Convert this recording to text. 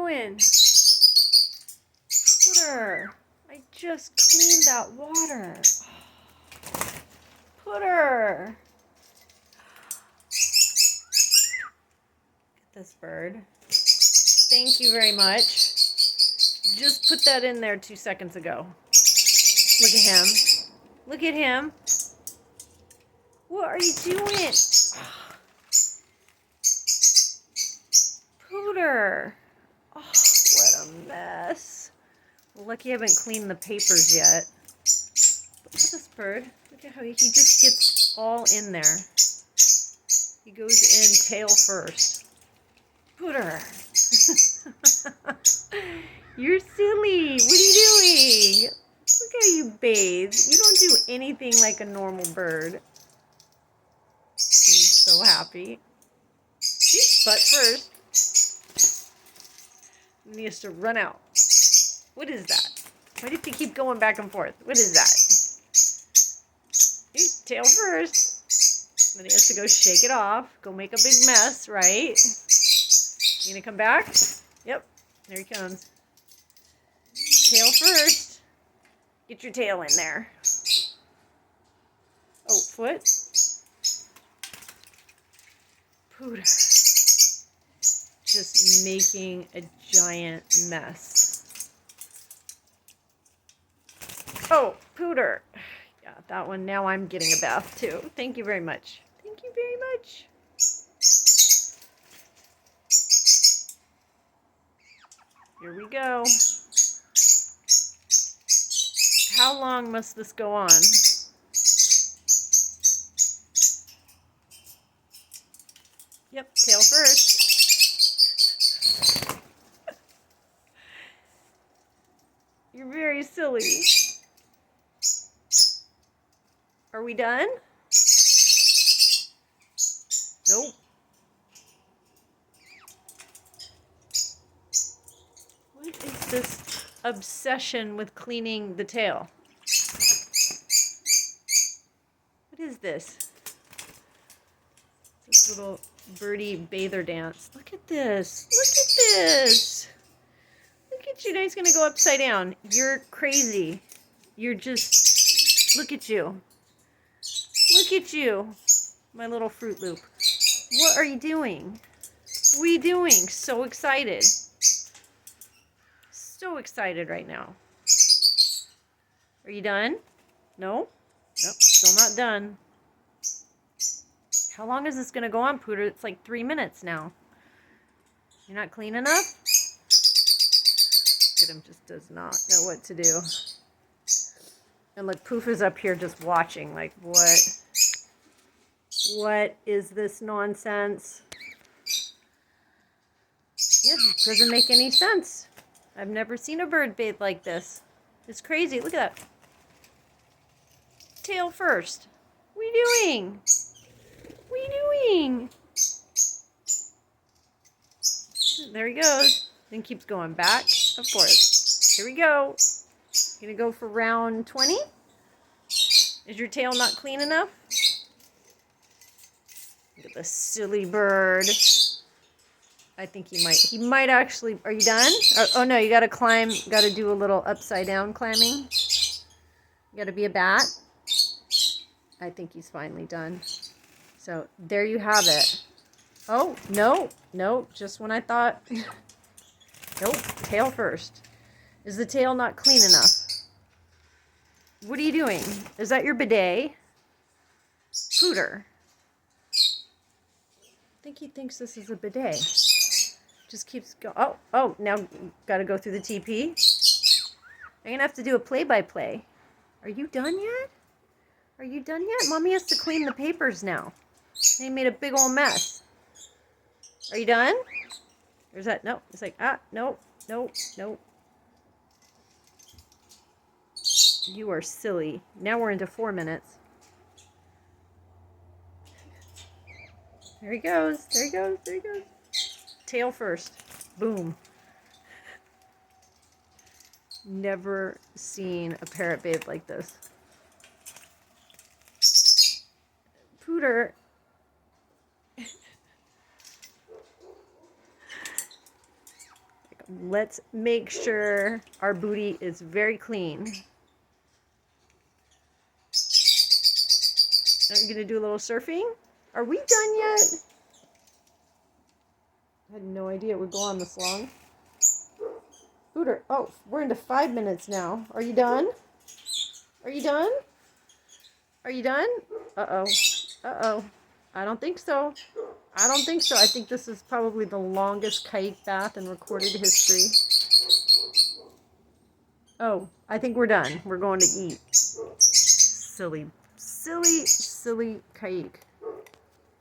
doing? Pooter, I just cleaned that water. Pooter. Get this bird. Thank you very much. Just put that in there 2 seconds ago. Look at him. Look at him. What are you doing? Pooter. Oh, what a mess. Well, lucky I haven't cleaned the papers yet. But look at this bird. Look at how he just gets all in there. He goes in tail first. Pooter. You're silly. What are you doing? Look how you bathe. You don't do anything like a normal bird. He's so happy. See, butt first. And he has to run out. What is that? Why do you keep going back and forth? What is that? See, tail first. Then he has to go shake it off. Go make a big mess, right? You gonna come back? Yep. There he comes. Tail first. Get your tail in there. Oh, foot. Pooter. Just making a giant mess. Oh, Pooter. Yeah, that one. Now I'm getting a bath too. Thank you very much. Thank you very much. Here we go. How long must this go on? Yep, tail first. You're very silly. Are we done? Nope. What is this obsession with cleaning the tail? What is this? This little birdie bather dance. Look at this. Look at this. Look at you. Now he's going to go upside down. You're crazy. You're just... Look at you. Look at you. My little Fruit Loop. What are you doing? What are you doing? So excited. So excited right now. Are you done? No? Nope, still not done. How long is this going to go on, Pooter? It's like 3 minutes now. You're not clean enough? Look at him, just does not know what to do. And look, Poof is up here just watching, like, what? What is this nonsense? Yeah, doesn't make any sense. I've never seen a bird bathe like this. It's crazy. Look at that. Tail first. What are you doing? What are you doing? There he goes. Then keeps going back and forth. Here we go. Gonna go for round 20. Is your tail not clean enough? Look at this silly bird. I think he might actually, are you done? Oh no, you gotta climb, gotta do a little upside down climbing. You gotta be a bat. I think he's finally done. So there you have it. Oh, no, just when I thought, nope, tail first. Is the tail not clean enough? What are you doing? Is that your bidet? Pooter. I think he thinks this is a bidet. Just keeps going. Oh, now got to go through the TP. I'm going to have to do a play-by-play. Are you done yet? Are you done yet? Mommy has to clean the papers now. They made a big old mess. Are you done? Or is that, no, it's like, no. You are silly. Now we're into 4 minutes. There he goes. Tail first. Boom. Never seen a parrot bathe like this. Pooter. let's make sure our booty is very clean. Are you gonna do a little surfing? Are we done yet? I had no idea it would go on this long. Booter, oh, we're into 5 minutes now. Are you done? Are you done? Are you done? Uh-oh. Uh-oh. I don't think so. I don't think so. I think this is probably the longest Caique bath in recorded history. Oh, I think we're done. We're going to eat. Silly, silly, silly Caique.